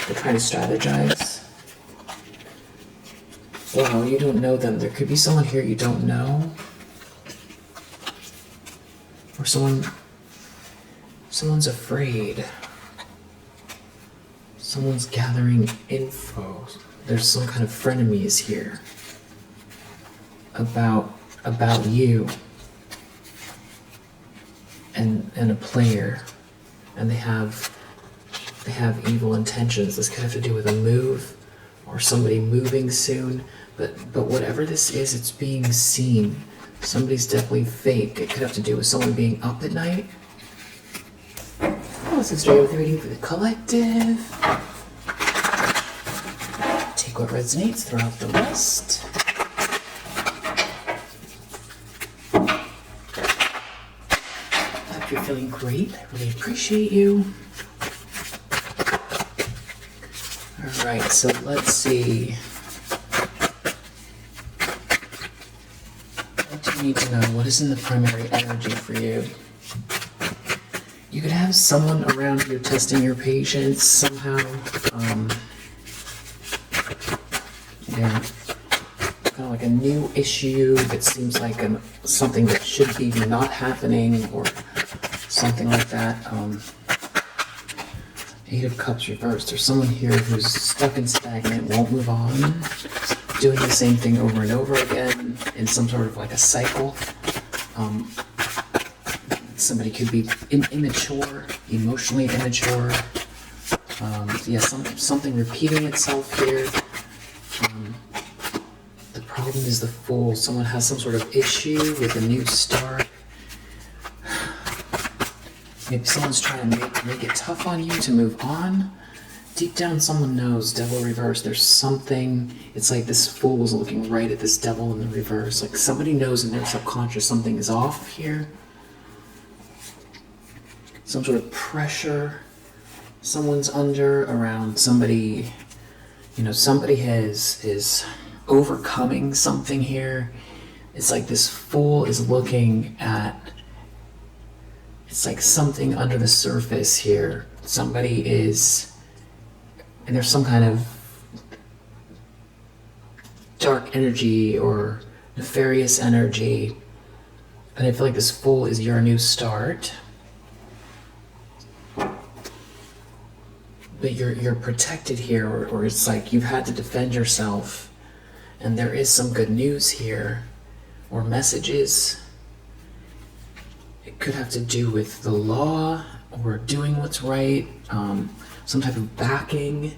They're trying to strategize. Wow, you don't know them. There could be someone here you don't know. Or someone's afraid. Someone's gathering info. There's some kind of frenemies here about you and a player, and they have evil intentions. This could have to do with a move or somebody moving soon, but whatever this is, it's being seen. Somebody's definitely fake. It could have to do with someone being up at night. This is straight with the reading for the collective. Take what resonates, throw out the rest. Hope you're feeling great. I really appreciate you. Alright, so let's see. What do you need to know? What is in the primary energy for you? You could have someone around here testing your patience somehow. Yeah, kind of like a new issue that seems like something that should be not happening, or something like that. Eight of Cups reversed. There's someone here who's stuck and stagnant, won't move on, doing the same thing over and over again in some sort of like a cycle. Somebody could be immature, emotionally immature. Yeah, something repeating itself here. The problem is the Fool. Someone has some sort of issue with a new start. Maybe someone's trying to make it tough on you to move on. Deep down, someone knows. Devil reverse. There's something. It's like this Fool is looking right at this Devil in the reverse. Like somebody knows in their subconscious something is off here. Some sort of pressure someone's under around somebody. You know, somebody is overcoming something here. It's like this Fool is looking at. It's like something under the surface here. Somebody is, and there's some kind of dark energy or nefarious energy. And I feel like this Fool is your new start. But you're protected here, or it's like you've had to defend yourself. And there is some good news here, or messages. It could have to do with the law, or doing what's right, some type of backing,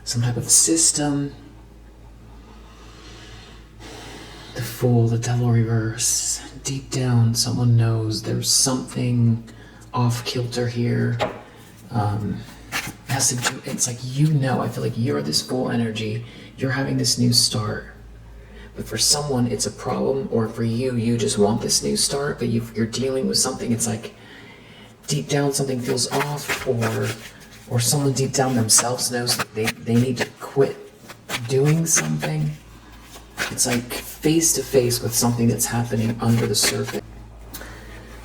some type of system. The Fool, the Devil reverse. Deep down, someone knows there's something off kilter here. Has to do, it's like, you know, I feel like you're this Fool energy. You're having this new start. But for someone, it's a problem, or for you, you just want this new start, but you're dealing with something. It's like deep down something feels off, or someone deep down themselves knows that they need to quit doing something. It's like face to face with something that's happening under the surface.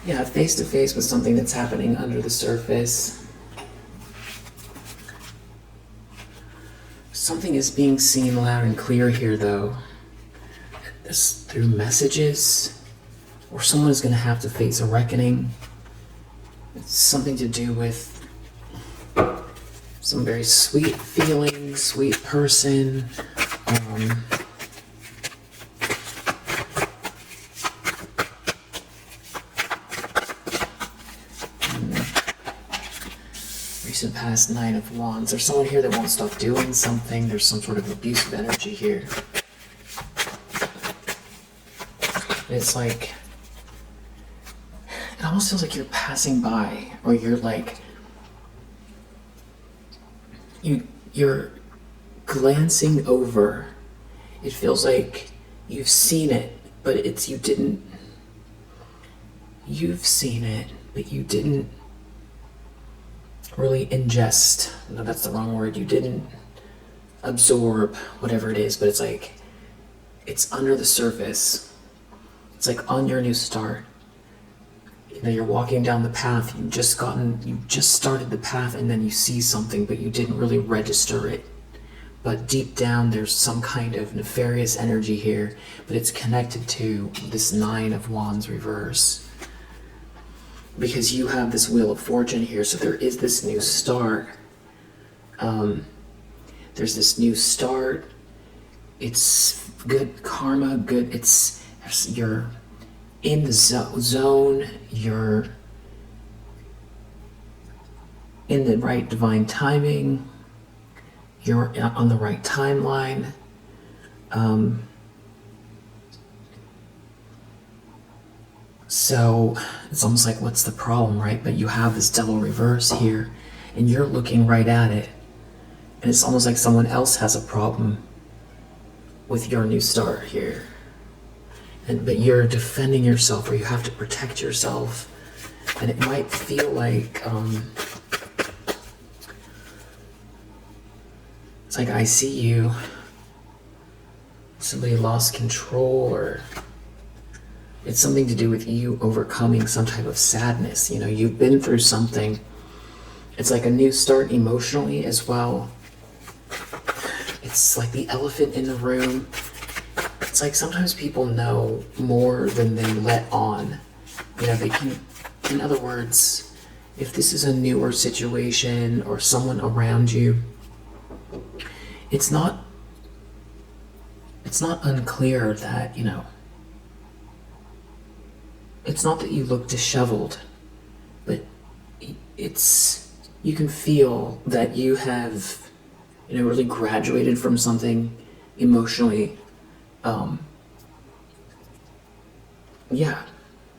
Yeah, face to face with something that's happening under the surface. Something is being seen loud and clear here, though. This, through messages, or someone is going to have to face a reckoning. It's something to do with some very sweet feeling, sweet person. Recent past Nine of Wands. There's someone here that won't stop doing something. There's some sort of abusive energy here. It's like, it almost feels like you're passing by, or you're like, you're glancing over. It feels like you've seen it, but it's, you've seen it, but you didn't really ingest. No, that's the wrong word. You didn't absorb whatever it is, but it's like, it's under the surface. It's like on your new start. you're walking down the path, you just started the path, and then you see something, but you didn't really register it. But deep down, there's some kind of nefarious energy here, but it's connected to this Nine of Wands reverse. Because you have this Wheel of Fortune here, so there is this new start. There's this new start. It's good karma, good. You're in the zone. You're in the right divine timing. You're on the right timeline. So it's almost like, what's the problem, right? But you have this Devil reverse here, and you're looking right at it. And it's almost like someone else has a problem with your new start here. But you're defending yourself, or you have to protect yourself. And it might feel like, it's like, I see you. Somebody lost control, or it's something to do with you overcoming some type of sadness. You've been through something. It's like a new start emotionally as well. It's like the elephant in the room. It's like sometimes people know more than they let on. They can, in other words, if this is a newer situation or someone around you, it's not unclear that, it's not that you look disheveled, but you can feel that you have, really graduated from something emotionally. Yeah.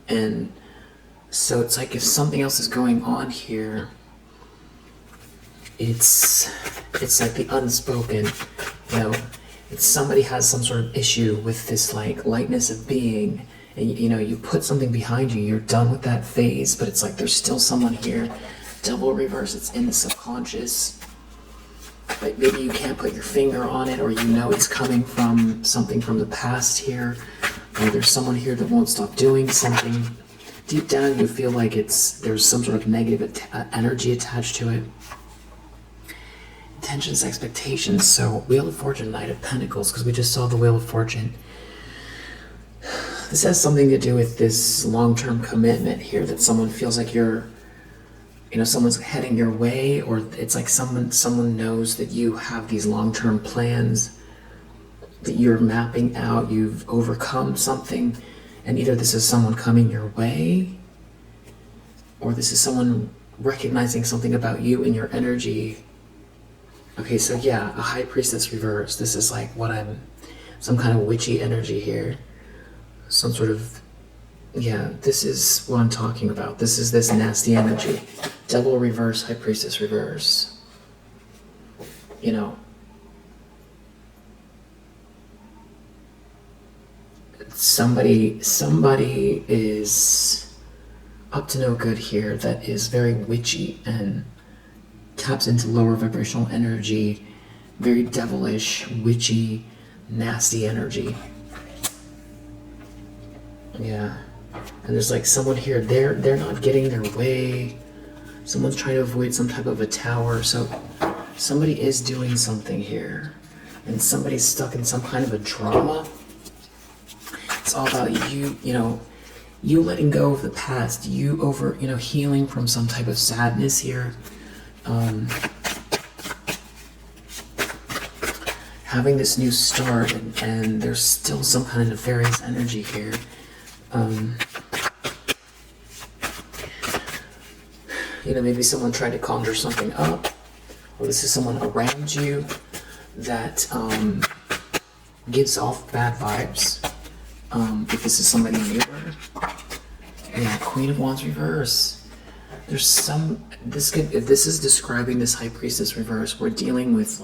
And so it's like, if something else is going on here, it's like the unspoken, it's somebody has some sort of issue with this like lightness of being, and you put something behind you, you're done with that phase, but it's like there's still someone here. Double reverse, it's in the subconscious. Like maybe you can't put your finger on it, or it's coming from something from the past here, or there's someone here that won't stop doing something. Deep down you feel like there's some sort of negative energy attached to it. Intentions, expectations. So Wheel of Fortune, Knight of Pentacles, because we just saw the Wheel of Fortune. This has something to do with this long-term commitment here, that someone feels like someone's heading your way, or it's like someone knows that you have these long-term plans that you're mapping out. You've overcome something, and either this is someone coming your way, or this is someone recognizing something about you and your energy. Okay, so yeah, a High Priestess reverse. This is like some kind of witchy energy here. Some sort of, yeah, this is what I'm talking about. This is this nasty energy. Devil reverse, High Priestess reverse. Somebody is up to no good here, that is very witchy and taps into lower vibrational energy, very devilish, witchy, nasty energy. Yeah. And there's like someone here, they're not getting their way. Someone's trying to avoid some type of a tower. So somebody is doing something here, and somebody's stuck in some kind of a drama. It's all about you letting go of the past, you healing from some type of sadness here. Having this new start, and there's still some kind of nefarious energy here. Maybe someone tried to conjure something up, or this is someone around you that gives off bad vibes. If this is somebody newer, yeah, Queen of Wands reverse. There's if this is describing this High Priestess reverse, we're dealing with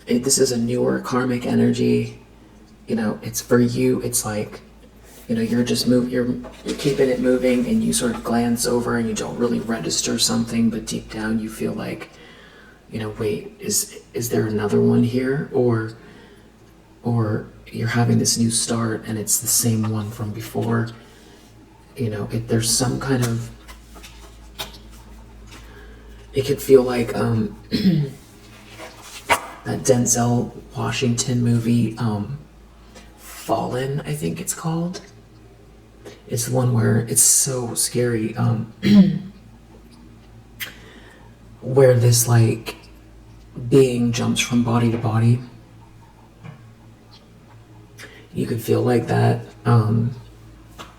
this is a newer karmic energy. It's for you. It's like, you're just you're keeping it moving, and you sort of glance over and you don't really register something, but deep down you feel like, wait, is there another one here? Or you're having this new start and it's the same one from before. there's some kind of, it could feel like that Denzel Washington movie, Fallen, I think it's called. It's the one where it's so scary, where this like being jumps from body to body. You could feel like that.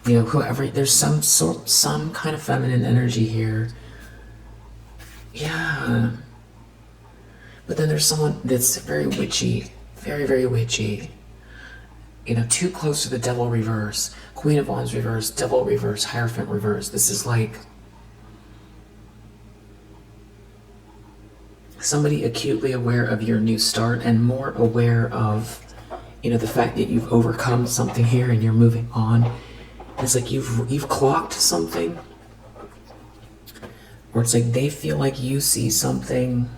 Whoever, there's some kind of feminine energy here. Yeah. But then there's someone that's very witchy, very, very witchy. Too close to the devil reverse, Queen of Wands reverse, devil reverse, Hierophant reverse. This is like somebody acutely aware of your new start and more aware of, the fact that you've overcome something here and you're moving on. It's like you've clocked something, or it's like they feel like you see something,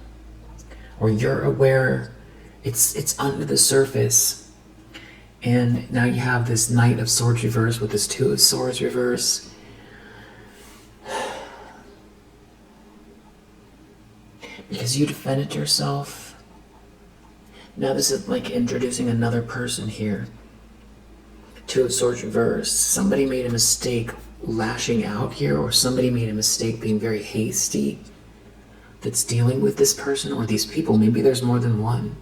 or you're aware. It's under the surface, and now you have this Knight of Swords reverse with this Two of Swords reverse. Because you defended yourself. Now this is like introducing another person here. Two of Swords reverse. Somebody made a mistake lashing out here, or somebody made a mistake being very hasty that's dealing with this person or these people. Maybe there's more than one.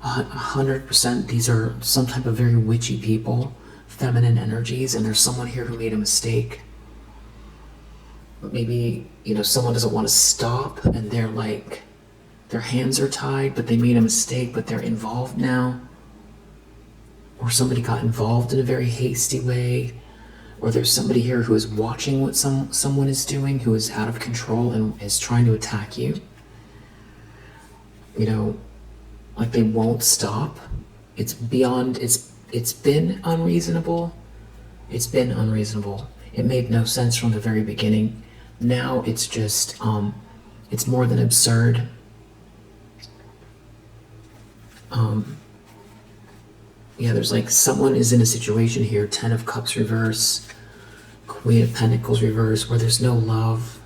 100% these are some type of very witchy people, feminine energies, and there's someone here who made a mistake. But maybe, someone doesn't want to stop and they're like, their hands are tied, but they made a mistake, but they're involved now. Or somebody got involved in a very hasty way. Or there's somebody here who is watching what someone is doing, who is out of control and is trying to attack you. Like they won't stop. It's beyond, it's been unreasonable. It's been unreasonable. It made no sense from the very beginning. Now it's just, it's more than absurd. There's like someone is in a situation here, 10 of Cups reverse, Queen of Pentacles reverse, where there's no love.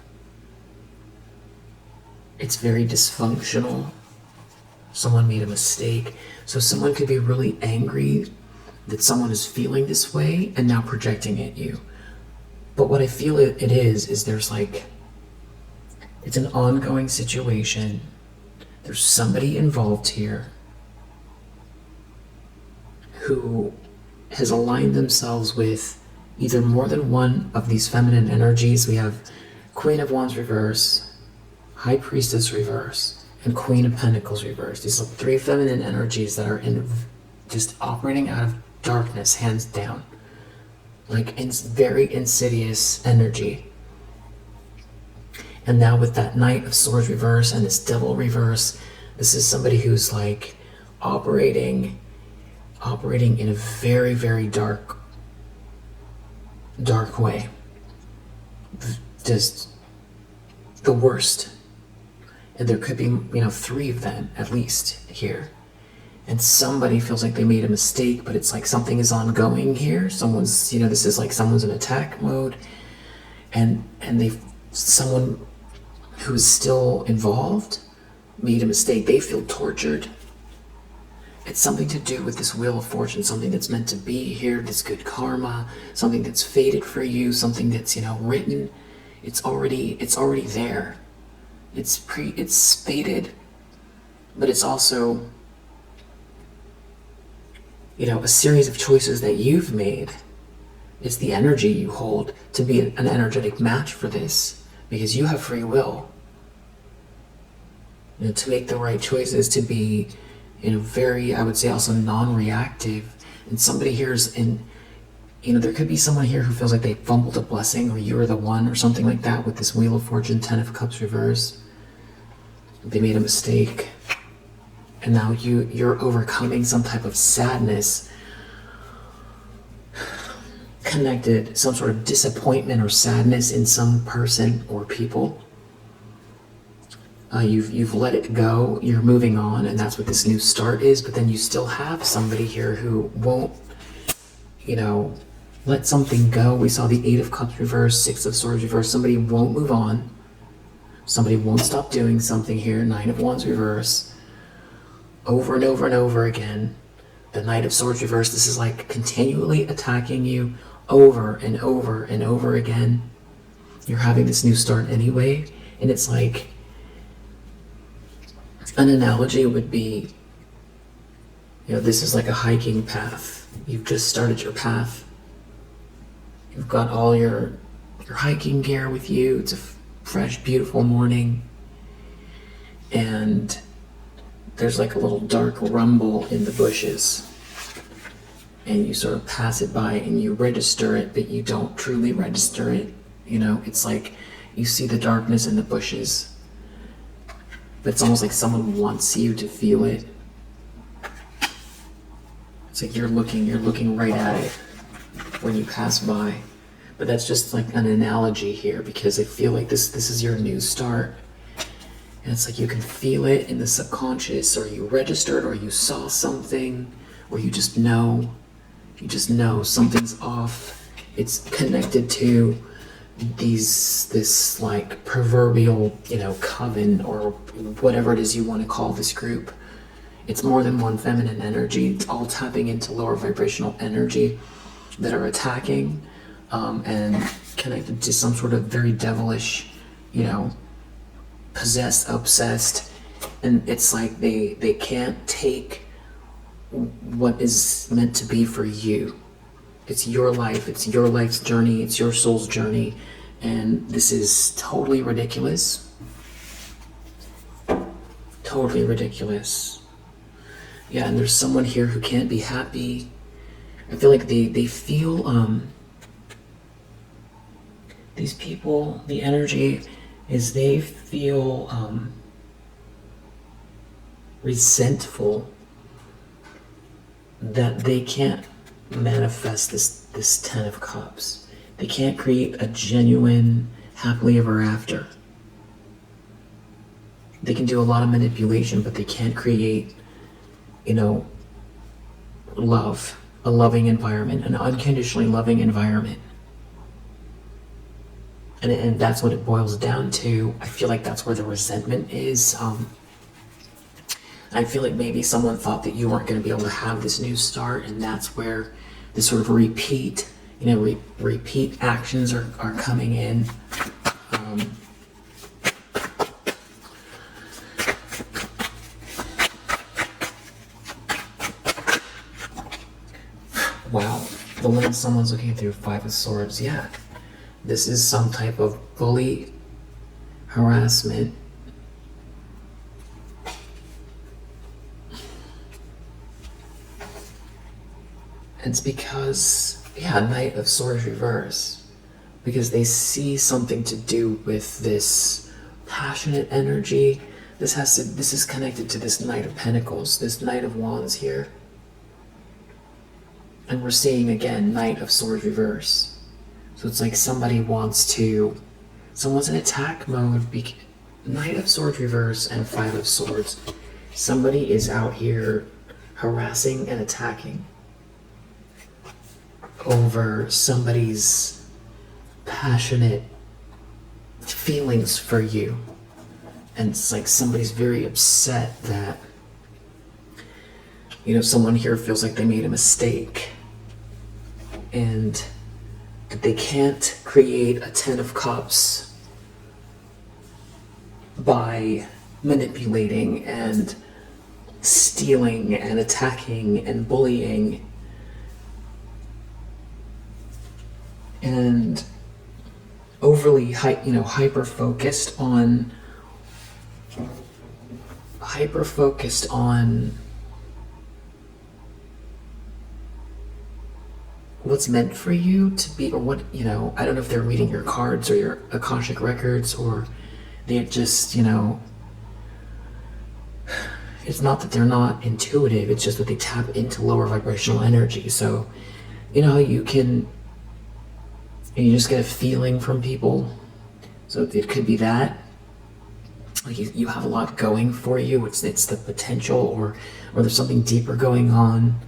It's very dysfunctional. Someone made a mistake. So someone could be really angry that someone is feeling this way and now projecting at you. But what I feel it is there's like, it's an ongoing situation. There's somebody involved here who has aligned themselves with either more than one of these feminine energies. We have Queen of Wands reverse, High Priestess reverse, and Queen of Pentacles reverse. These are three feminine energies that are just operating out of darkness, hands down. Like very insidious energy. And now with that Knight of Swords reverse and this Devil reverse, this is somebody who's like operating in a very, very dark way. Just the worst. And there could be, three of them at least here. And somebody feels like they made a mistake, but it's like something is ongoing here. Someone's, this is like someone's in attack mode. And someone who's still involved made a mistake. They feel tortured. It's something to do with this Wheel of Fortune, something that's meant to be here, this good karma, something that's fated for you, something that's, written. It's already there. It's fated, but it's also, a series of choices that you've made. It's the energy you hold to be an energetic match for this, because you have free will. To make the right choices, to be very, I would say, also non-reactive. And somebody here is there could be someone here who feels like they fumbled a blessing, or you were the one, or something like that with this Wheel of Fortune, 10 of Cups reverse. They made a mistake. And now you're overcoming some type of sadness connected, some sort of disappointment or sadness in some person or people. You've let it go, you're moving on, and that's what this new start is. But then you still have somebody here who won't, let something go. We saw the Eight of Cups reverse, Six of Swords reverse. Somebody won't move on. Somebody won't stop doing something here. Nine of Wands reverse. Over and over and over again. The Knight of Swords reverse. This is like continually attacking you over and over and over again. You're having this new start anyway. And it's like, an analogy would be, this is like a hiking path. You've just started your path. You've got all your hiking gear with you. It's a fresh, beautiful morning. And there's like a little dark rumble in the bushes. And you sort of pass it by and you register it, but you don't truly register it. It's like you see the darkness in the bushes, but it's almost like someone wants you to feel it. It's like you're looking right at it when you pass by. But that's just like an analogy here, because I feel like this is your new start. And it's like you can feel it in the subconscious, or you registered, or you saw something, or you just know something's off. It's connected to this like proverbial, coven, or whatever it is you want to call this group. It's more than one feminine energy. It's all tapping into lower vibrational energy that are attacking, and connected to some sort of very devilish, possessed, obsessed. And it's like they can't take what is meant to be for you. It's your life, it's your life's journey, it's your soul's journey, and this is totally ridiculous. Totally ridiculous. Yeah, and there's someone here who can't be happy. I feel like they feel, these people, the energy is they feel resentful that they can't manifest this Ten of Cups. They can't create a genuine happily ever after. They can do a lot of manipulation, but they can't create, love, a loving environment, an unconditionally loving environment. And that's what it boils down to. I feel like that's where the resentment is. I feel like maybe someone thought that you weren't going to be able to have this new start, and that's where the sort of repeat actions are coming in. Wow, the lens someone's looking through, Five of Swords. Yeah, this is some type of bully, harassment. It's because, Knight of Swords reverse, because they see something to do with this passionate energy. This is connected to this Knight of Pentacles, this Knight of Wands here. And we're seeing again Knight of Swords reverse. So it's like someone's in attack mode. Knight of Swords reverse and Five of Swords. Somebody is out here harassing and attacking over somebody's passionate feelings for you. And it's like somebody's very upset that, someone here feels like they made a mistake, and that they can't create a Ten of Cups by manipulating and stealing and attacking and bullying and overly hyper focused on what's meant for you to be, or what, I don't know if they're reading your cards or your Akashic records, or they just, it's not that they're not intuitive, it's just that they tap into lower vibrational energy. So, you just get a feeling from people. So it could be that, like you have a lot going for you. It's the potential, or there's something deeper going on.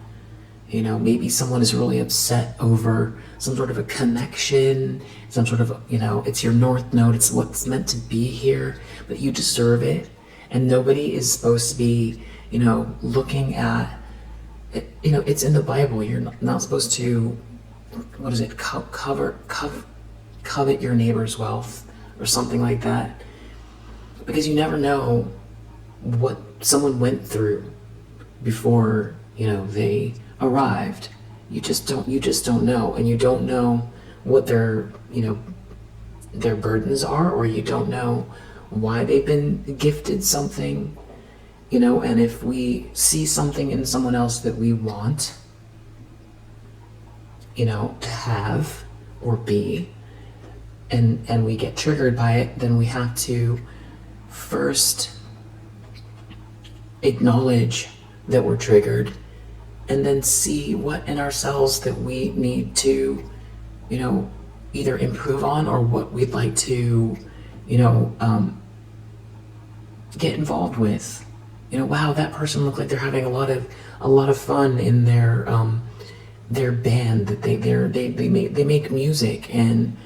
You know, maybe someone is really upset over some sort of a connection, some sort of, you know, it's your north node, it's what's meant to be here, but you deserve it. And nobody is supposed to be, you know, looking at, you know, it's in the Bible. You're not supposed to, what is it, covet your neighbor's wealth or something like that. Because you never know what someone went through before, you know, they arrived. You just don't know. And you don't know what their, you know, their burdens are, or you don't know why they've been gifted something, you know. And if we see something in someone else that we want, you know, to have or be, and we get triggered by it, then we have to first acknowledge that we're triggered, and then see what in ourselves that we need to, you know, either improve on, or what we'd like to, you know, get involved with. You know, wow, that person looked like they're having a lot of fun in their band that they make music, and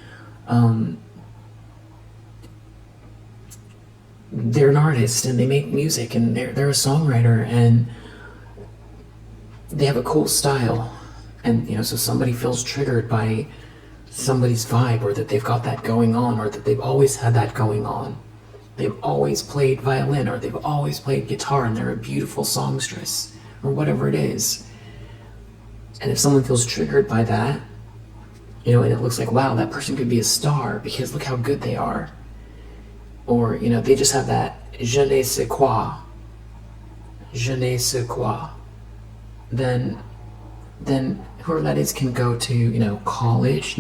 they're an artist and they make music, and they're a songwriter, and they have a cool style. And, you know, so somebody feels triggered by somebody's vibe, or that they've got that going on, or that they've always had that going on. They've always played violin, or they've always played guitar, and they're a beautiful songstress, or whatever it is. And if someone feels triggered by that, you know, and it looks like, wow, that person could be a star because look how good they are. Or, you know, they just have that je ne sais quoi. Je ne sais quoi. Then whoever that is can go to, you know, college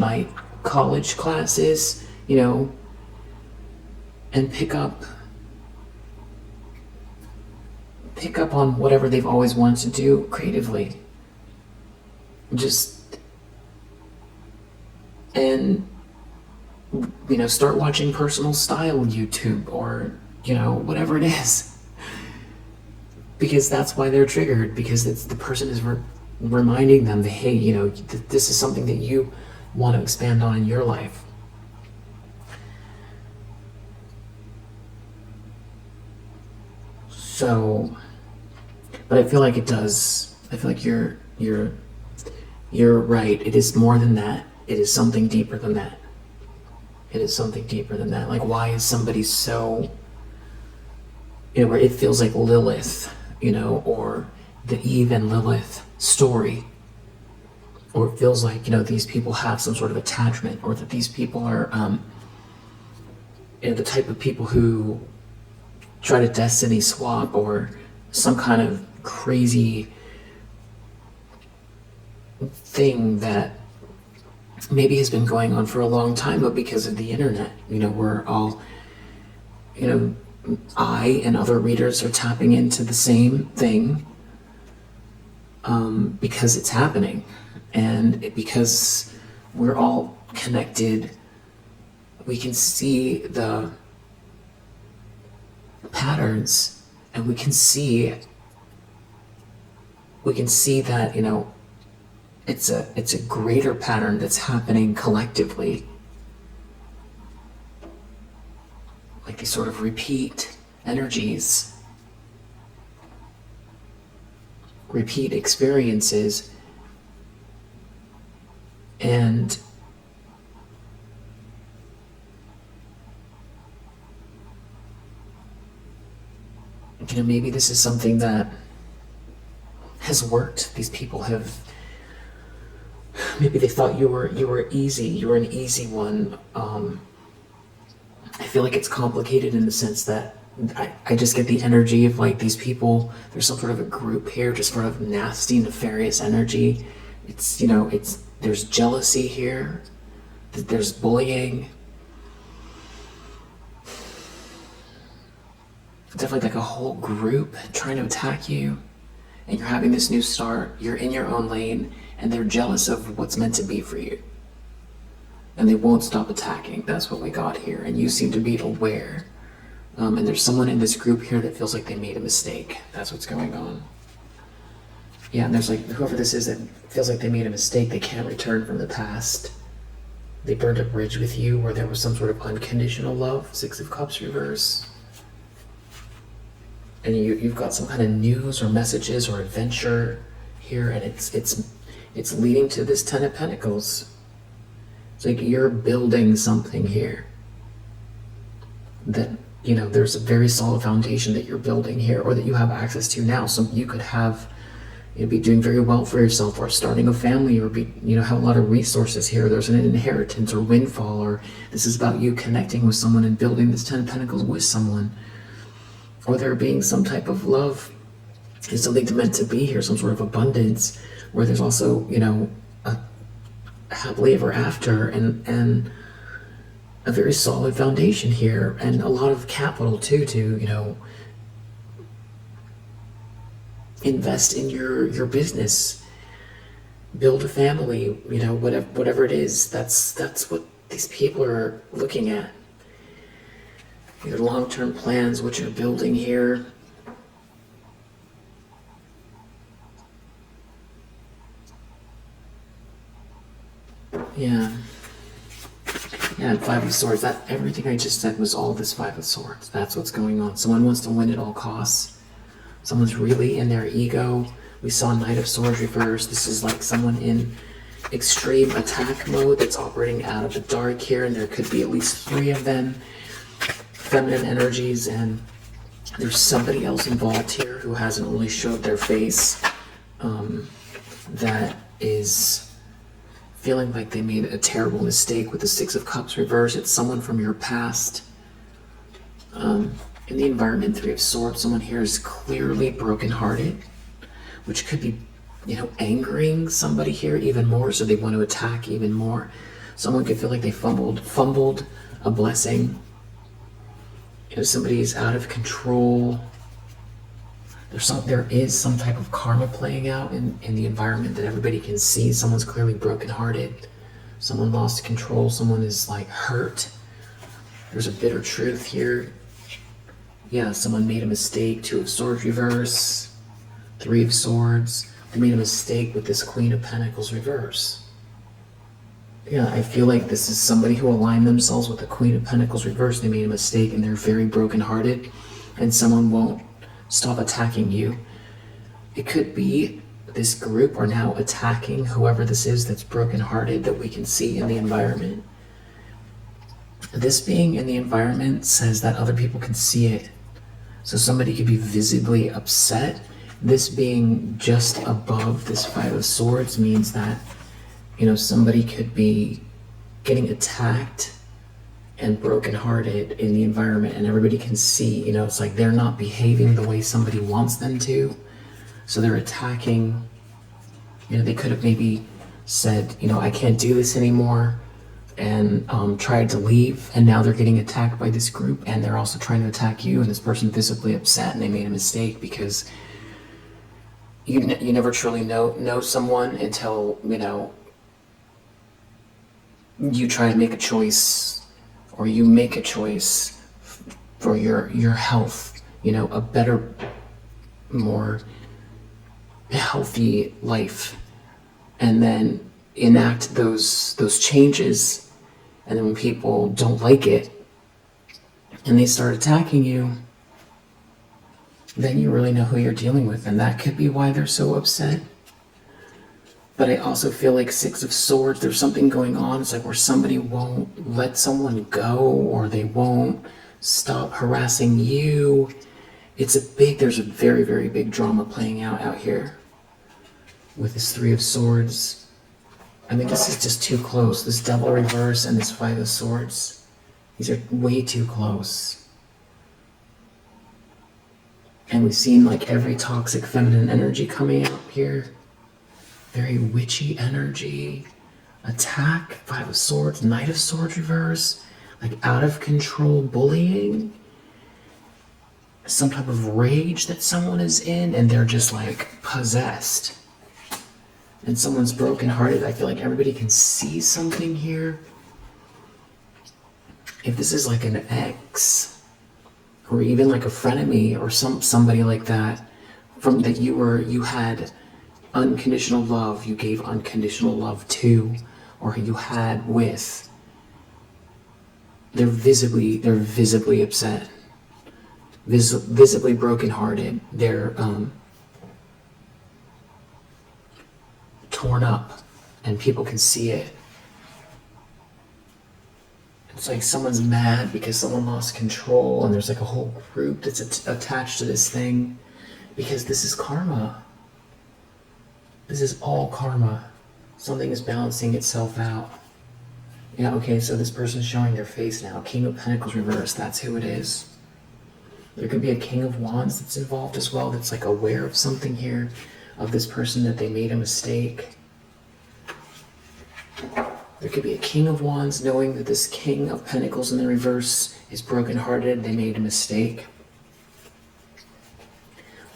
classes, you know, and pick up on whatever they've always wanted to do creatively. And, you know, start watching personal style YouTube, or, you know, whatever it is. Because that's why they're triggered, because it's the person is reminding them that, hey, you know, this is something that you want to expand on in your life. So, but I feel like it does. I feel like you're right. It is more than that. It is something deeper than that. It is something deeper than that. Like, why is somebody so, you know, where it feels like Lilith, you know, or the Eve and Lilith story, or it feels like, you know, these people have some sort of attachment, or that these people are, you know, the type of people who try to destiny swap, or some kind of crazy thing that maybe has been going on for a long time, but because of the internet, you know, we're all, you know, I and other readers are tapping into the same thing, because it's happening, and because we're all connected, we can see the patterns, and we can see that, you know, it's a greater pattern that's happening collectively. Like these sort of repeat energies, repeat experiences, and you know, maybe this is something that has worked. These people have, maybe they thought you were easy, you were an easy one. I feel like it's complicated in the sense that I just get the energy of like these people, there's some sort of a group here, just sort of nasty, nefarious energy. It's, you know, there's jealousy here, there's bullying. Definitely like a whole group trying to attack you, and you're having this new start, you're in your own lane, and they're jealous of what's meant to be for you. And they won't stop attacking. That's what we got here. And you seem to be aware. And there's someone in this group here that feels like they made a mistake. That's what's going on. Yeah, and there's like, whoever this is that feels like they made a mistake, they can't return from the past. They burned a bridge with you where there was some sort of unconditional love, Six of Cups reverse. And you've got some kind of news or messages or adventure here, and it's leading to this Ten of Pentacles. It's like you're building something here. That, you know, there's a very solid foundation that you're building here, or that you have access to now. So you could have, you'd be doing very well for yourself, or starting a family, or be, you know, have a lot of resources here. There's an inheritance or windfall, or this is about you connecting with someone and building this Ten of Pentacles with someone. Or there being some type of love is something meant to be here, some sort of abundance, where there's also, you know, a happily ever after, and a very solid foundation here, and a lot of capital too, to, you know, invest in your business, build a family, you know, whatever it is. That's what these people are looking at. Your long-term plans, what you're building here. Yeah. Yeah, and Five of Swords. That everything I just said was all this Five of Swords. That's what's going on. Someone wants to win at all costs. Someone's really in their ego. We saw Knight of Swords reverse. This is like someone in extreme attack mode that's operating out of the dark here, and there could be at least 3 of them. Feminine energies, and there's somebody else involved here who hasn't really showed their face, that is feeling like they made a terrible mistake with the Six of Cups reverse. It's someone from your past. In the environment, Three of Swords, someone here is clearly brokenhearted, which could be, you know, angering somebody here even more, so they want to attack even more. Someone could feel like they fumbled a blessing. You know, somebody's out of control. There is some type of karma playing out in the environment that everybody can see. Someone's clearly brokenhearted. Someone lost control. Someone is like hurt. There's a bitter truth here. Yeah, someone made a mistake. Two of Swords reverse. Three of Swords. They made a mistake with this Queen of Pentacles reverse. Yeah, I feel like this is somebody who aligned themselves with the Queen of Pentacles reverse. They made a mistake and they're very brokenhearted, and someone won't stop attacking you. It could be this group are now attacking whoever this is that's brokenhearted that we can see in the environment. This being in the environment says that other people can see it. So somebody could be visibly upset. This being just above this Five of Swords means that, you know, somebody could be getting attacked and brokenhearted in the environment, and everybody can see, you know, it's like they're not behaving the way somebody wants them to. So they're attacking. You know, they could have maybe said, you know, I can't do this anymore, and tried to leave, and now they're getting attacked by this group, and they're also trying to attack you, and this person visibly upset, and they made a mistake because you never truly know someone until, you know, you try to make a choice, or you make a choice for your health, you know, a better, more healthy life, and then enact those changes, and then when people don't like it and they start attacking you, then you really know who you're dealing with, and that could be why they're so upset. But I also feel like Six of Swords, there's something going on. It's like where somebody won't let someone go, or they won't stop harassing you. There's a very, very big drama playing out here with this Three of Swords. I mean, this is just too close. This Devil reverse and this Five of Swords, these are way too close. And we've seen like every toxic feminine energy coming out here. Very witchy energy, attack, Five of Swords, Knight of Swords reverse, like out of control bullying, some type of rage that someone is in, and they're just like possessed. And someone's brokenhearted. I feel like everybody can see something here. If this is like an ex, or even like a frenemy, or somebody like that, from that you had unconditional love you gave unconditional love to, or you had with, they're visibly upset, visibly brokenhearted. They're torn up, and people can see it. It's like someone's mad because someone lost control, and there's like a whole group that's attached to this thing, because this is karma. This is all karma. Something is balancing itself out. Yeah, okay, so this person's showing their face now. King of Pentacles reversed, that's who it is. There could be a King of Wands that's involved as well, that's like aware of something here, of this person, that they made a mistake. There could be a King of Wands knowing that this King of Pentacles in the reverse is brokenhearted, they made a mistake.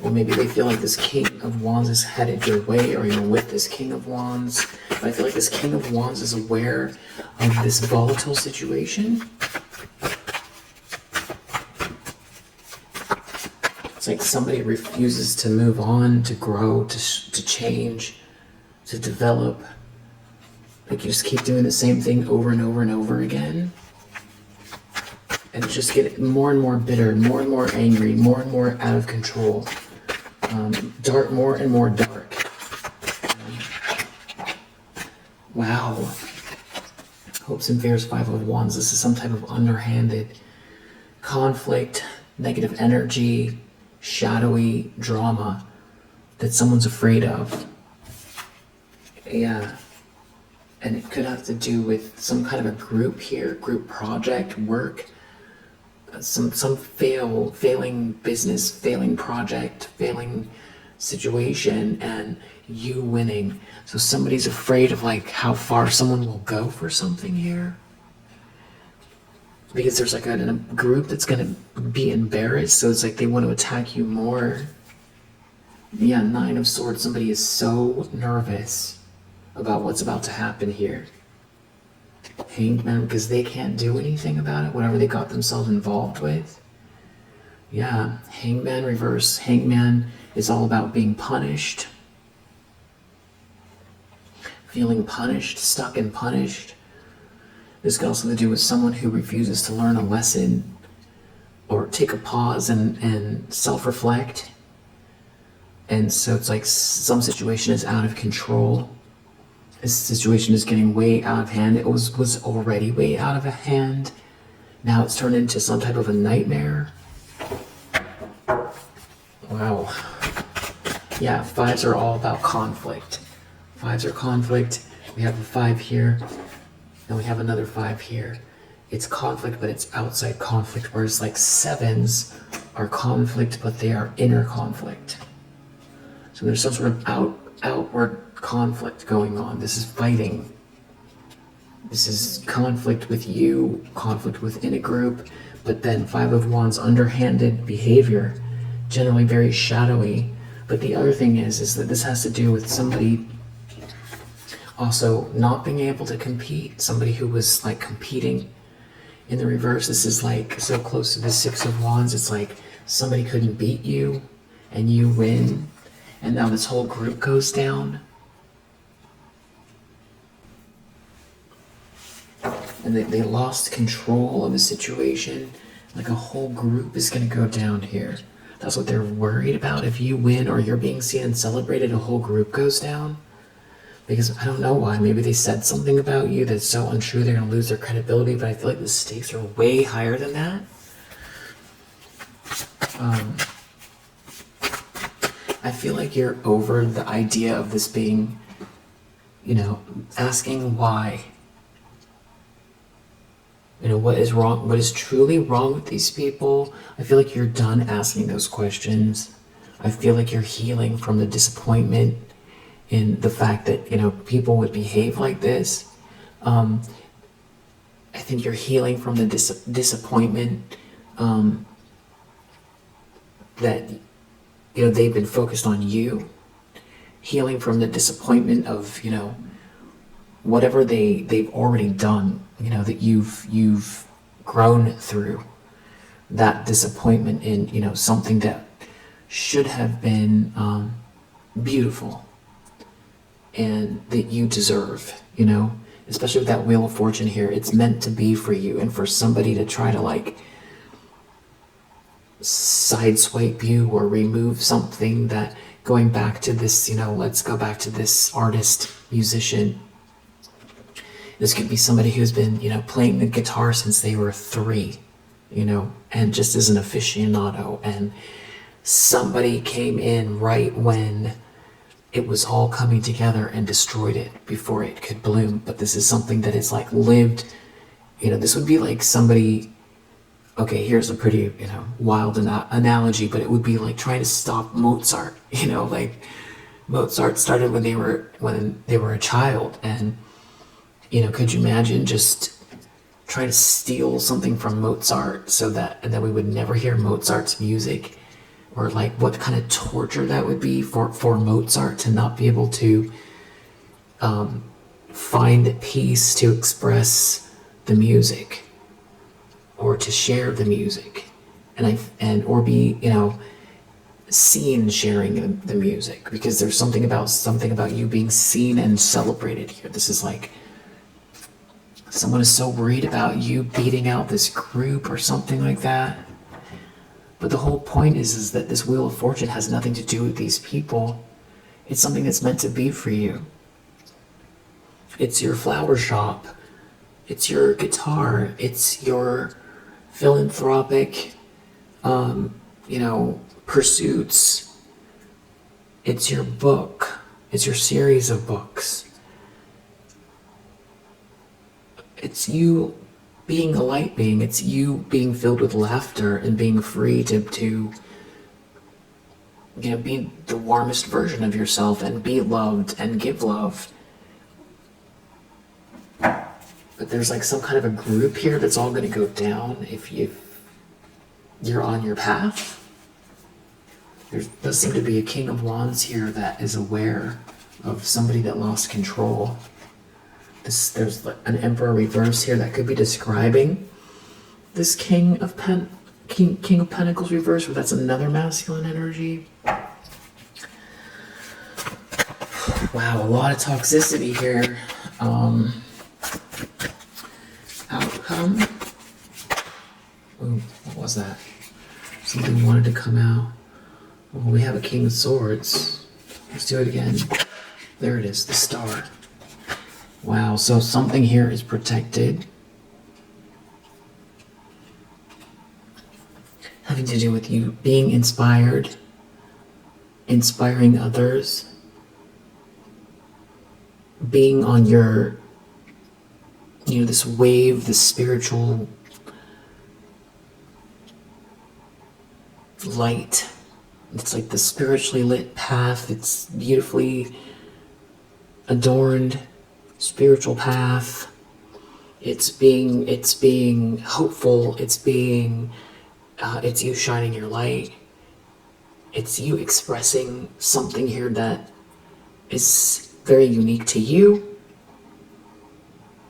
Or maybe they feel like this King of Wands is headed your way, or you're with this King of Wands. But I feel like this King of Wands is aware of this volatile situation. It's like somebody refuses to move on, to grow, to change, to develop. Like you just keep doing the same thing over and over and over again. And just get more and more bitter, more and more angry, more and more out of control. Dark, more and more dark. Wow. Hopes and fears, Five of Wands. This is some type of underhanded conflict, negative energy, shadowy drama that someone's afraid of. Yeah. And it could have to do with some kind of a group here, group project, work, some failing business, failing project, failing situation, and you winning. So somebody's afraid of like how far someone will go for something here. Because there's like a group that's gonna be embarrassed, so it's like they want to attack you more. Yeah, Nine of Swords, somebody is so nervous about what's about to happen here. Hangman, because they can't do anything about it, whatever they got themselves involved with. Yeah, Hangman reverse. Hangman is all about being punished. Feeling punished, stuck and punished. This could also have to do with someone who refuses to learn a lesson or take a pause and self-reflect. And so it's like some situation is out of control. This situation is getting way out of hand. It was already way out of hand. Now it's turned into some type of a nightmare. Wow. Yeah, fives are all about conflict. Fives are conflict. We have a 5 here, and we have another 5 here. It's conflict, but it's outside conflict, whereas like 7s are conflict, but they are inner conflict. So there's some sort of outward conflict going on. This is fighting. This is conflict with you, conflict within a group, but then 5 of Wands, underhanded behavior, generally very shadowy. But the other thing is that this has to do with somebody also not being able to compete, somebody who was like competing. In the reverse, this is like so close to the 6 of Wands, it's like somebody couldn't beat you and you win, and now this whole group goes down. And they lost control of the situation. Like a whole group is going to go down here. That's what they're worried about. If you win or you're being seen and celebrated, a whole group goes down. Because I don't know why. Maybe they said something about you that's so untrue they're going to lose their credibility. But I feel like the stakes are way higher than that. I feel like you're over the idea of this being, asking why. What is wrong, what is truly wrong with these people. I feel like you're done asking those questions. I feel like you're healing from the disappointment in the fact that, people would behave like this. I think you're healing from the disappointment that, they've been focused on you. Healing from the disappointment of, whatever they've already done, that you've grown through. That disappointment in, something that should have been beautiful. and that you deserve, you know? Especially with that Wheel of Fortune here, it's meant to be for you, and for somebody to try to like sideswipe you or remove something, that going back to this, you know, let's go back to this artist, musician. This could be somebody who's been, you know, playing the guitar since they were 3, you know, and just as an aficionado, and somebody came in right when it was all coming together and destroyed it before it could bloom. But this is something that is like lived, you know, this would be like somebody, okay, here's a pretty, you know, wild analogy, but it would be like trying to stop Mozart, you know, like Mozart started when they were a child, and, you know, could you imagine just trying to steal something from Mozart and then we would never hear Mozart's music? Or like what kind of torture that would be for Mozart to not be able to find peace to express the music or to share the music, or be, you know, seen sharing the music, because there's something about you being seen and celebrated here. This is like someone is so worried about you beating out this group or something like that. But the whole point is that this Wheel of Fortune has nothing to do with these people. It's something that's meant to be for you. It's your flower shop. It's your guitar. It's your philanthropic, you know, pursuits. It's your book. It's your series of books. It's you being a light being. It's you being filled with laughter and being free to you know, be the warmest version of yourself and be loved and give love. But there's like some kind of a group here that's all going to go down if you're on your path. There does seem to be a King of Wands here that is aware of somebody that lost control. There's an Emperor reverse here that could be describing this King of Pentacles reverse, but that's another masculine energy. Wow, a lot of toxicity here. Outcome. Ooh, what was that? Something wanted to come out. Well, we have a King of Swords. Let's do it again. There it is, the Star. Wow, so something here is protected. Having to do with you being inspired, inspiring others, being on your, you know, this wave, this spiritual light. It's like the spiritually lit path. It's beautifully adorned spiritual path. It's being hopeful. It's you shining your light. It's you expressing something here that is very unique to you,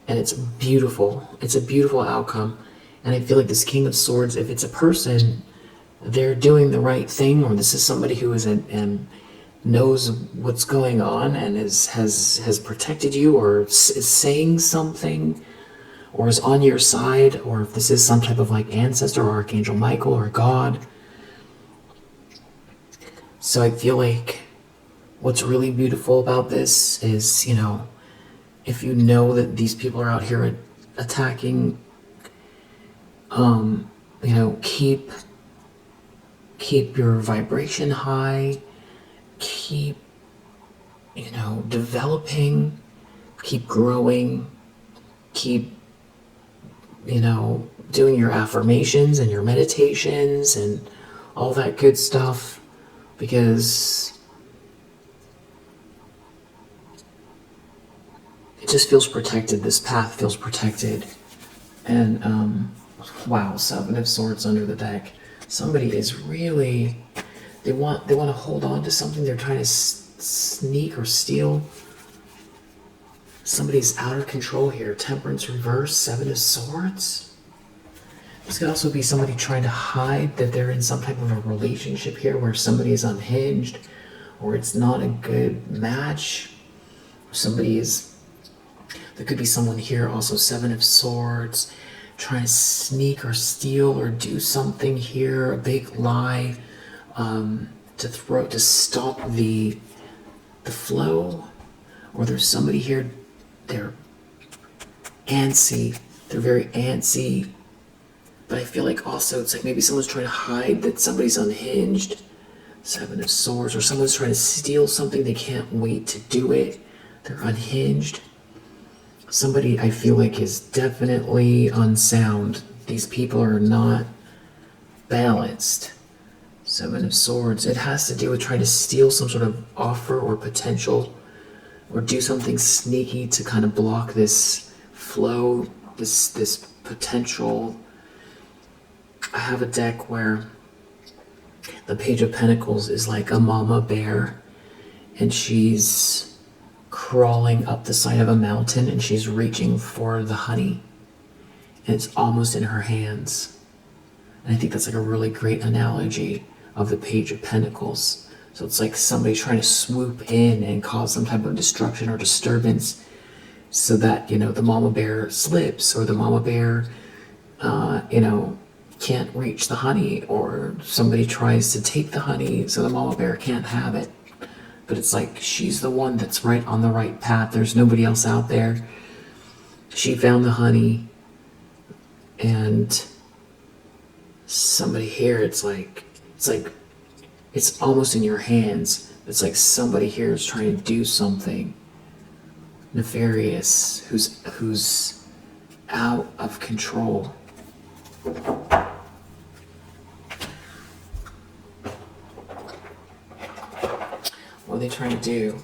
and it's beautiful. It's a beautiful outcome. And I feel like this King of Swords, if it's a person, they're doing the right thing, or this is somebody who is and knows what's going on and has protected you, or is saying something, or is on your side, or if this is some type of like ancestor or Archangel Michael or God. So I feel like what's really beautiful about this is, you know, if you know that these people are out here attacking, you know, keep your vibration high, keep, you know, developing, keep growing, keep, you know, doing your affirmations and your meditations and all that good stuff, because it just feels protected. This path feels protected. And wow, 7 of Swords under the deck. Somebody is really, they want to hold on to something. They're trying to sneak or steal. Somebody's out of control here. Temperance reverse, 7 of Swords. This could also be somebody trying to hide that they're in some type of a relationship here where somebody is unhinged, or it's not a good match, There could be someone here, also Seven of Swords, trying to sneak or steal or do something here, a big lie, to stop the flow. Or there's somebody here, they're antsy, they're very antsy, but I feel like also it's like maybe someone's trying to hide that somebody's unhinged. Seven of Swords, or someone's trying to steal something, they can't wait to do it, they're unhinged. Somebody I feel like is definitely unsound. These people are not balanced. Seven of Swords, it has to do with trying to steal some sort of offer or potential, or do something sneaky to kind of block this flow, this potential. I have a deck where the Page of Pentacles is like a mama bear, and she's crawling up the side of a mountain, and she's reaching for the honey, and it's almost in her hands. And I think that's like a really great analogy of the Page of Pentacles. So it's like somebody trying to swoop in and cause some type of destruction or disturbance, so that, you know, the mama bear slips, or the mama bear, can't reach the honey, or somebody tries to take the honey so the mama bear can't have it. But it's like she's the one that's right on the right path. There's nobody else out there. She found the honey, and somebody here, it's almost in your hands. It's like somebody here is trying to do something nefarious, who's out of control. What are they trying to do?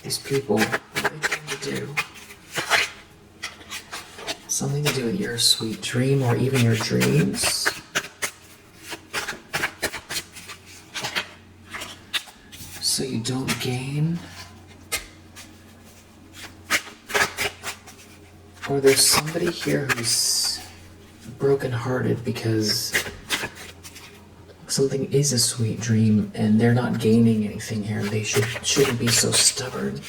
These people, what are they trying to do? Something to do with your sweet dream, or even your dreams. So you don't gain. Or there's somebody here who's brokenhearted because something is a sweet dream and they're not gaining anything here. They shouldn't be so stubborn.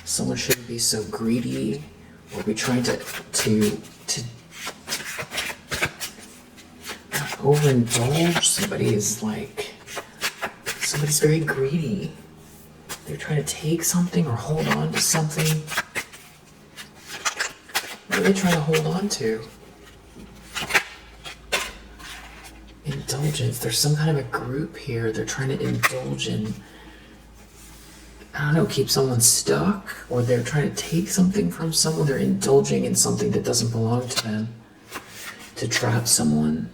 Someone shouldn't be so greedy, or be trying to overindulge. Somebody's very greedy. They're trying to take something or hold on to something. What are they trying to hold on to? Indulgence. There's some kind of a group here. They're trying to indulge in, I don't know, keep someone stuck, or they're trying to take something from someone. They're indulging in something that doesn't belong to them, to trap someone.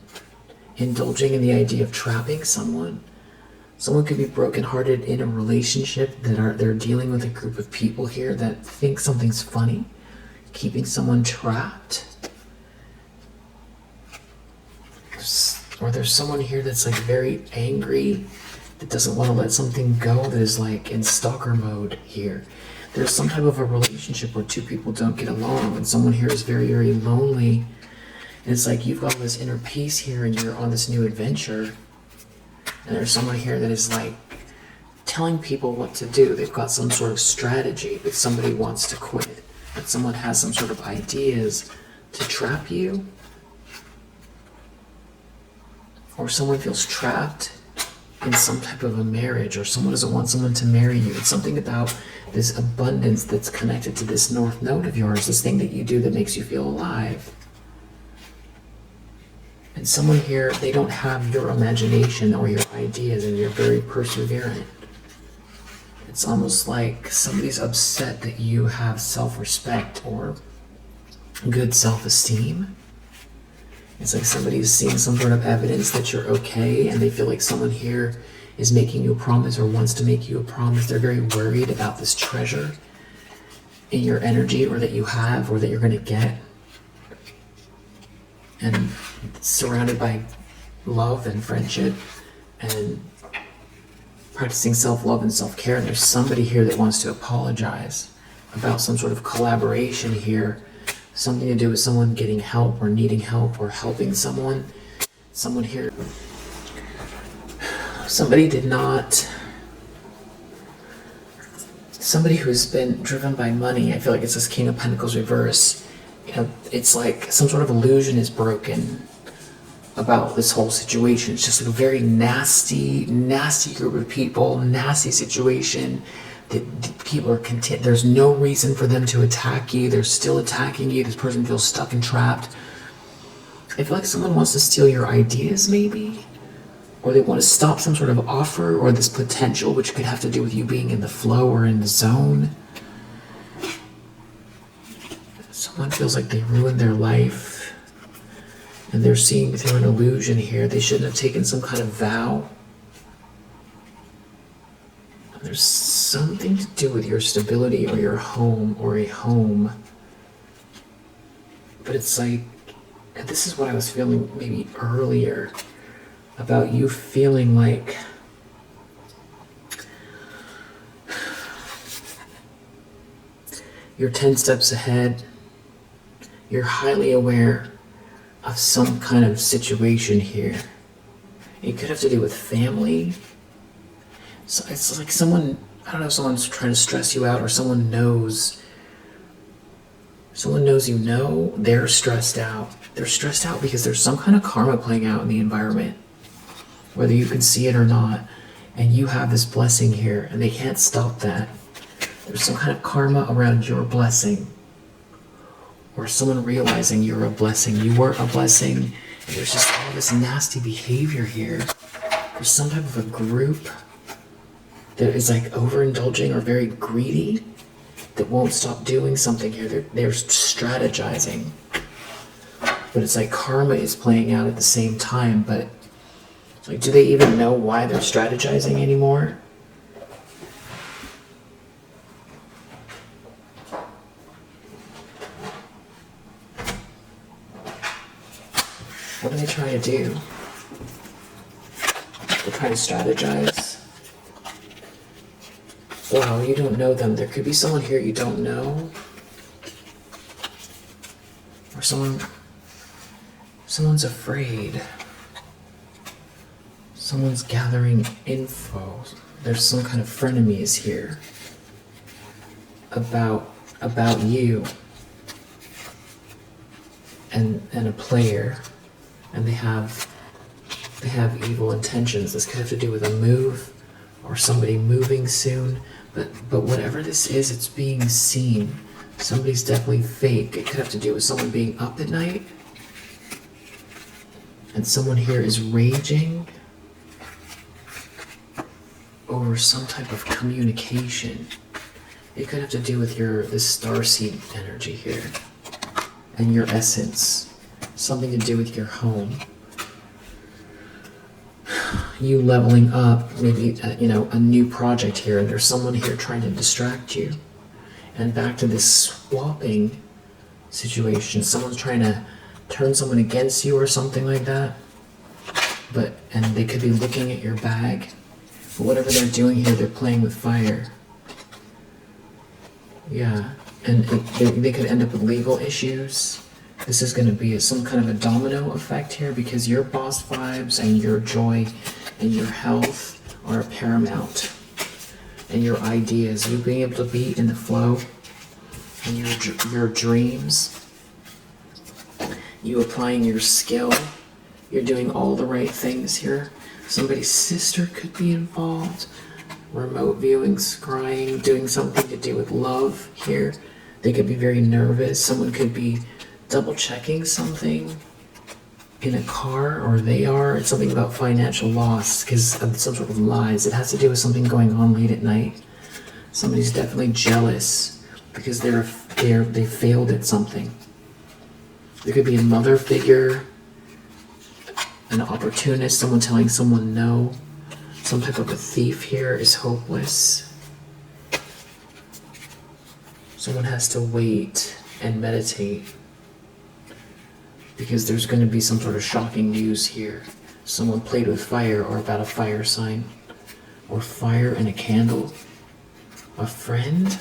Indulging in the idea of trapping someone. Someone could be brokenhearted in a relationship they're dealing with a group of people here that think something's funny, keeping someone trapped. Or there's someone here that's like very angry, that doesn't want to let something go, that is like in stalker mode here. There's some type of a relationship where two people don't get along, and someone here is very, very lonely. And it's like you've got this inner peace here, and you're on this new adventure. And there's someone here that is like telling people what to do. They've got some sort of strategy, but somebody wants to quit. But someone has some sort of ideas to trap you. Or someone feels trapped in some type of a marriage, or someone doesn't want someone to marry you. It's something about this abundance that's connected to this north node of yours, this thing that you do that makes you feel alive. And someone here, they don't have your imagination or your ideas, and you're very perseverant. It's almost like somebody's upset that you have self-respect or good self-esteem. It's like somebody's seeing some sort of evidence that you're okay, and they feel like someone here is making you a promise or wants to make you a promise. They're very worried about this treasure in your energy, or that you have, or that you're going to get. And surrounded by love and friendship and practicing self-love and self-care. And there's somebody here that wants to apologize about some sort of collaboration here. Something to do with someone getting help or needing help or helping someone. Someone here. Somebody did not, somebody who's been driven by money, I feel like it's this King of Pentacles reverse. You know, it's like some sort of illusion is broken about this whole situation. It's just like a very nasty, nasty group of people, nasty situation. That people are content. There's no reason for them to attack you. They're still attacking you. This person feels stuck and trapped. I feel like someone wants to steal your ideas, maybe, or they want to stop some sort of offer or this potential, which could have to do with you being in the flow or in the zone. Someone feels like they ruined their life and they're seeing through an illusion here. They shouldn't have taken some kind of vow. There's something to do with your stability or your home or a home. But it's like, and this is what I was feeling maybe earlier, about you feeling like you're 10 steps ahead. You're highly aware of some kind of situation here. It could have to do with family. So it's like someone, I don't know, someone's trying to stress you out, or someone knows you know they're stressed out. They're stressed out because there's some kind of karma playing out in the environment, whether you can see it or not. And you have this blessing here, and they can't stop that. There's some kind of karma around your blessing, or someone realizing you're a blessing. You were a blessing, and there's just all this nasty behavior here. There's some type of a group that is like overindulging or very greedy that won't stop doing something here. They're strategizing. But it's like karma is playing out at the same time, but like, do they even know why they're strategizing anymore? What are they trying to do? They're trying to strategize. Wow, you don't know them. There could be someone here you don't know. Or someone's afraid. Someone's gathering info. There's some kind of frenemies here about you and a player, and they have evil intentions. This could have to do with a move or somebody moving soon, but whatever this is, it's being seen. Somebody's definitely fake. It could have to do with someone being up at night, and someone here is raging over some type of communication. It could have to do with this starseed energy here and your essence. Something to do with your home. You leveling up, maybe a new project here, and there's someone here trying to distract you. And back to this swapping situation. Someone's trying to turn someone against you or something like that. And they could be looking at your bag. But whatever they're doing here, they're playing with fire. Yeah, and they could end up with legal issues. This is going to be some kind of a domino effect here, because your boss vibes and your joy and your health are paramount. And your ideas, you being able to be in the flow, and your dreams, you applying your skill, you're doing all the right things here. Somebody's sister could be involved. Remote viewing, scrying, doing something to do with love here. They could be very nervous. Someone could be double checking something in a car, or it's something about financial loss because of some sort of lies. It has to do with something going on late at night. Somebody's definitely jealous because they failed at something. There could be a mother figure, an opportunist, someone telling someone no. Some type of a thief here is hopeless. Someone has to wait and meditate because there's going to be some sort of shocking news here. Someone played with fire, or about a fire sign, or fire and a candle. A friend?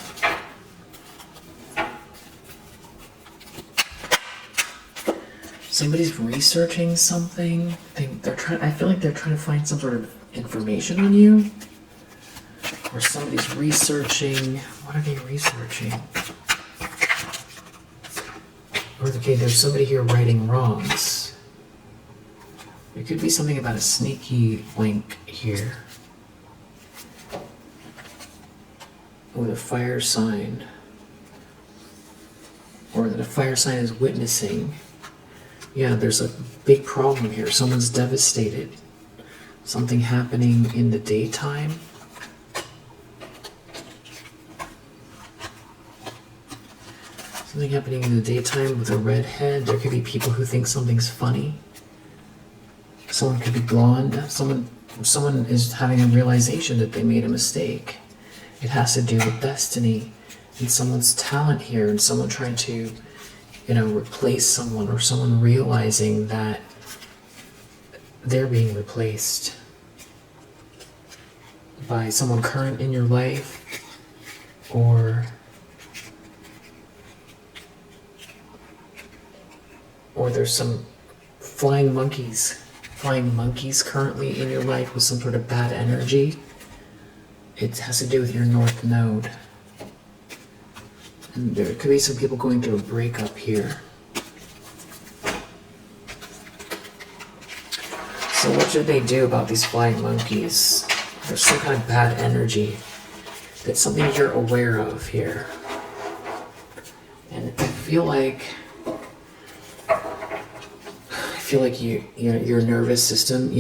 Somebody's researching something. I feel like they're trying to find some sort of information on you. Or somebody's researching. What are they researching? Or, okay, there's somebody here righting wrongs. There could be something about a sneaky link here. With a fire sign. Or that a fire sign is witnessing. Yeah, there's a big problem here. Someone's devastated. Something happening in the daytime. Something happening in the daytime with a red head. There could be people who think something's funny. Someone could be blonde. Someone is having a realization that they made a mistake. It has to do with destiny and someone's talent here, and someone trying to, replace someone, or someone realizing that they're being replaced by someone current in your life, or there's some flying monkeys currently in your life with some sort of bad energy. It has to do with your North Node. And there could be some people going through a breakup here. So what should they do about these flying monkeys? There's some kind of bad energy. That's something you're aware of here. And I feel like your nervous system,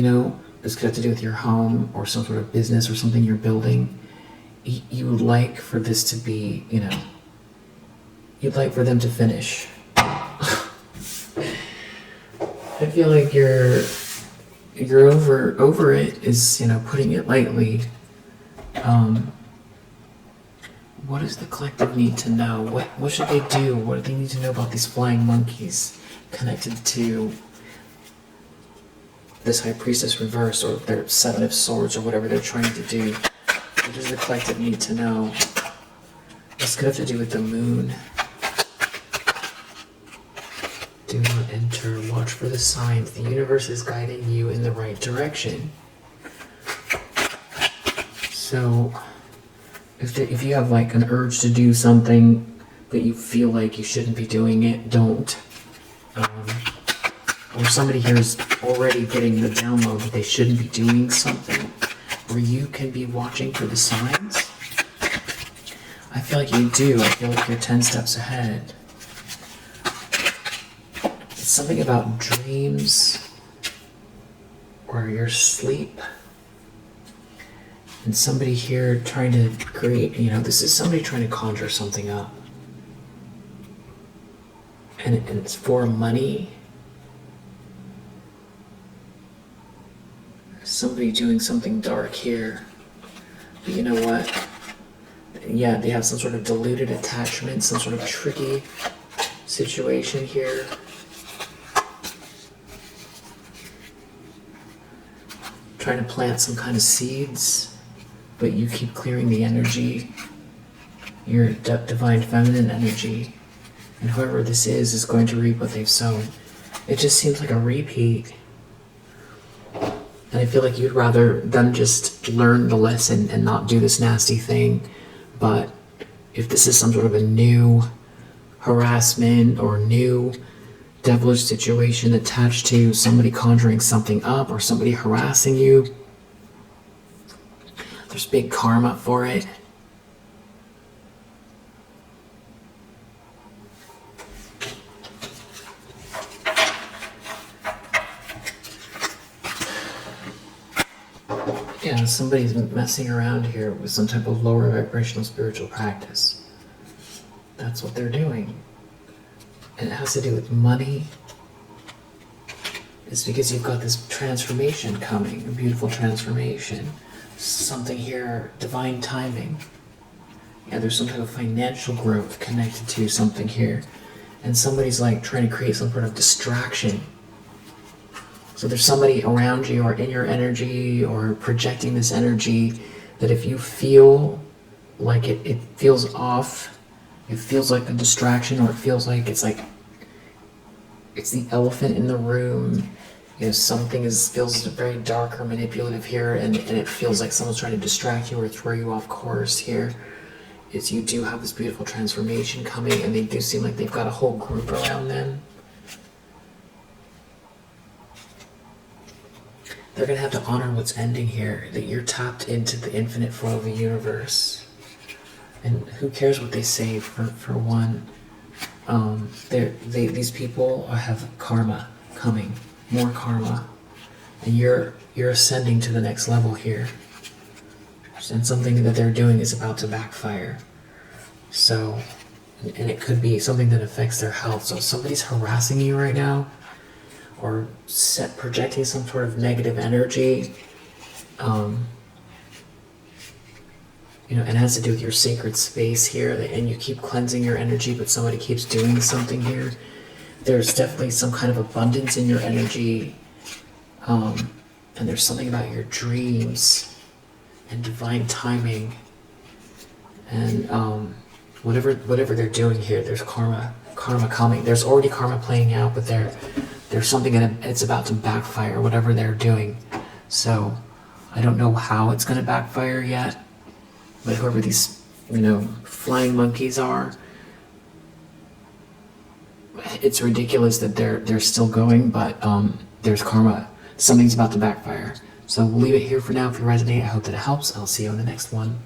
this could have to do with your home or some sort of business or something you're building. You would like for this to be, you'd like for them to finish. I feel like you're over it is, putting it lightly. What does the collective need to know? What should they do? What do they need to know about these flying monkeys connected to this High Priestess reverse, or their Seven of Swords, or whatever they're trying to do? What does the collective need to know? This could have to do with the moon. Do not enter. Watch for the signs. The universe is guiding you in the right direction. So, if you have like an urge to do something, but you feel like you shouldn't be doing it, don't. Or somebody here is already getting the download that they shouldn't be doing something, or you can be watching for the signs. I feel like you do. I feel like you're 10 steps ahead. It's something about dreams or your sleep. And somebody here trying to create, this is somebody trying to conjure something up. And it's for money. Somebody doing something dark here. But you know what? Yeah, they have some sort of diluted attachment, some sort of tricky situation here. Trying to plant some kind of seeds, but you keep clearing the energy, your divine feminine energy, and whoever this is going to reap what they've sown. It just seems like a repeat. And I feel like you'd rather them just learn the lesson and not do this nasty thing. But if this is some sort of a new harassment or new devilish situation attached to somebody conjuring something up or somebody harassing you, there's big karma for it. Yeah, somebody's messing around here with some type of lower vibrational spiritual practice. That's what they're doing. And it has to do with money. It's because you've got this transformation coming, a beautiful transformation. Something here, divine timing. Yeah, there's some type of financial growth connected to something here. And somebody's like trying to create some sort of distraction. So there's somebody around you or in your energy or projecting this energy that if you feel like it feels off, it feels like a distraction, or it feels like it's the elephant in the room, You know, something feels very dark or manipulative here, and it feels like someone's trying to distract you or throw you off course here. Is you do have this beautiful transformation coming, and they do seem like they've got a whole group around them. They're going to have to honor what's ending here, that you're tapped into the infinite flow of the universe. And who cares what they say, for one. These people have karma coming, more karma. And you're ascending to the next level here. And something that they're doing is about to backfire. So, and it could be something that affects their health. So if somebody's harassing you right now, or projecting some sort of negative energy, you know, and it has to do with your sacred space here, and you keep cleansing your energy, but somebody keeps doing something here. There's definitely some kind of abundance in your energy, and there's something about your dreams and divine timing, and whatever they're doing here, there's karma coming. There's already karma playing out, but there's something it's about to backfire, whatever they're doing. So I don't know how it's going to backfire yet, but whoever these, you know, flying monkeys are, it's ridiculous that they're still going, but there's karma. Something's about to backfire. So we'll leave it here for now. If you resonate, I hope that it helps. I'll see you on the next one.